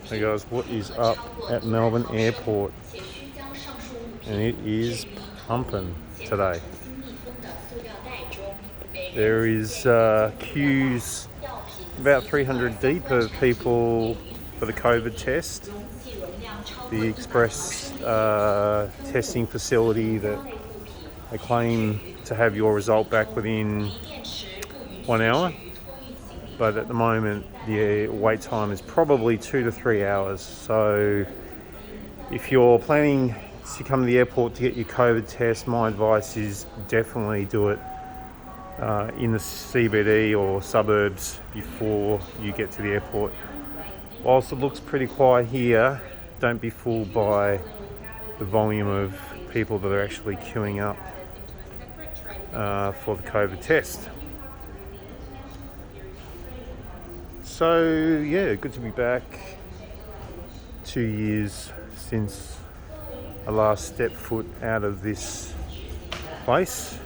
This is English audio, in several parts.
Hey guys, what is up at Melbourne Airport? And it is pumping today. There is queues about 300 deep of people for the COVID test. The express testing facility that they claim to have your result back within 1 hour. But at the moment, the wait time is probably 2 to 3 hours. So if you're planning to come to the airport to get your COVID test, my advice is definitely do it in the CBD or suburbs before you get to the airport. Whilst it looks pretty quiet here, don't be fooled by the volume of people that are actually queuing up for the COVID test. So yeah, good to be back. 2 years since I last stepped foot out of this place,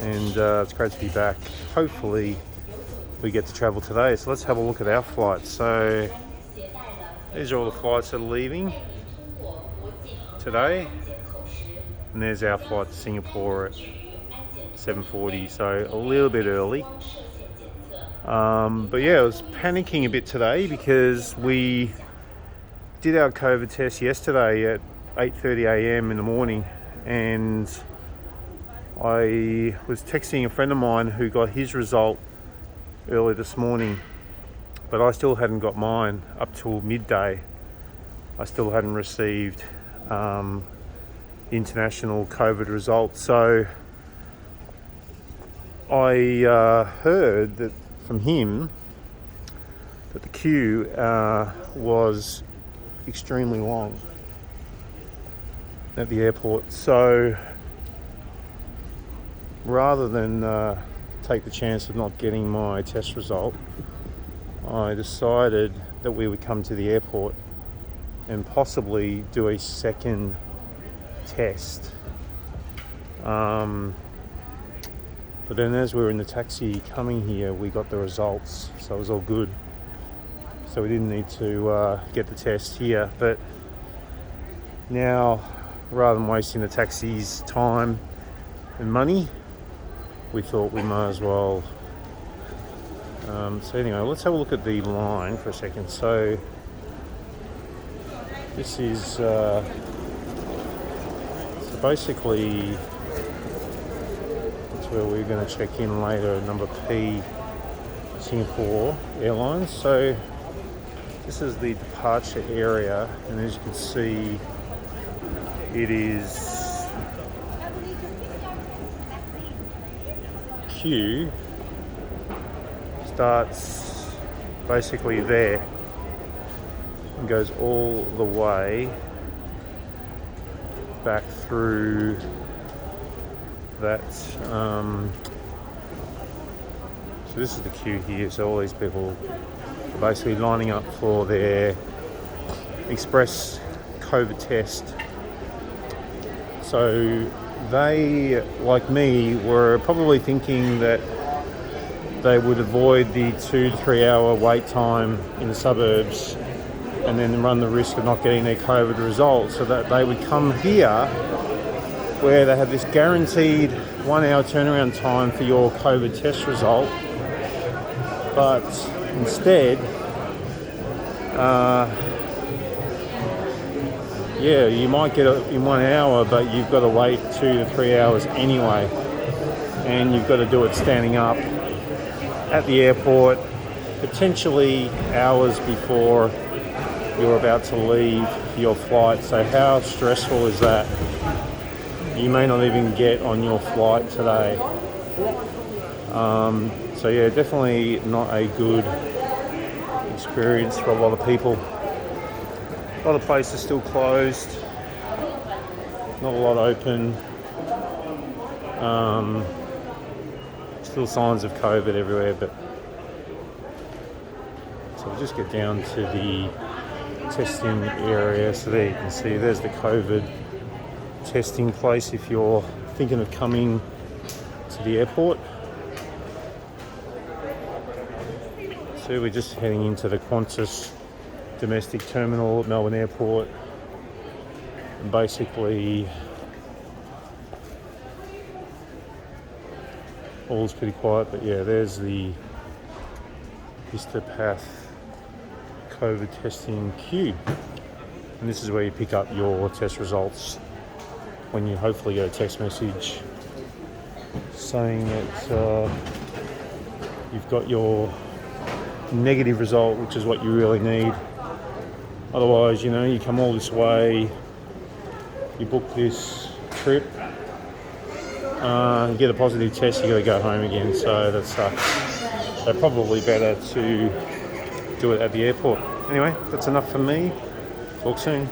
and it's great to be back. Hopefully we get to travel today, so let's have a look at our flights. So these are all the flights that are leaving today, and there's our flight to Singapore at 7:40, so a little bit early. But yeah, I was panicking a bit today because we did our COVID test yesterday at 8:30 a.m. in the morning, and I was texting a friend of mine who got his result early this morning, but I still hadn't got mine up till midday. I still hadn't received the international COVID results. So I heard that from him that the queue was extremely long at the airport. So rather than take the chance of not getting my test result, I decided that we would come to the airport and possibly do a second test. But then as we were in the taxi coming here, we got the results, so it was all good. So we didn't need to get the test here. But now, rather than wasting the taxi's time and money, we thought we might as well. So anyway, let's have a look at the line for a second. So this is so basically where we're going to check in later, number P, Singapore Airlines. So this is the departure area, and as you can see, it is queue starts basically there and goes all the way back through that. So this is the queue here. So all these people are basically lining up for their express COVID test. So they, like me, were probably thinking that they would avoid the 2 to 3 hour wait time in the suburbs and then run the risk of not getting their COVID results, so that they would come here where they have this guaranteed 1 hour turnaround time for your COVID test result. But instead, you might get it in 1 hour, but you've got to wait 2 to 3 hours anyway. And you've got to do it standing up at the airport, potentially hours before you're about to leave your flight. So how stressful is that? You may not even get on your flight today. So yeah, definitely not a good experience for a lot of people. A lot of places still closed, not a lot open. Still signs of COVID everywhere, but so we'll just get down to the testing area. So there you can see there's the COVID testing place if you're thinking of coming to the airport. So we're just heading into the Qantas domestic terminal at Melbourne Airport. And basically, all's pretty quiet, but yeah, there's the Histopath COVID testing queue. And this is where you pick up your test results when you hopefully get a text message saying that you've got your negative result, which is what you really need. Otherwise, you know, you come all this way, you book this trip, you get a positive test, you got to go home again, so that sucks. So probably better to do it at the airport. Anyway, that's enough for me. Talk soon.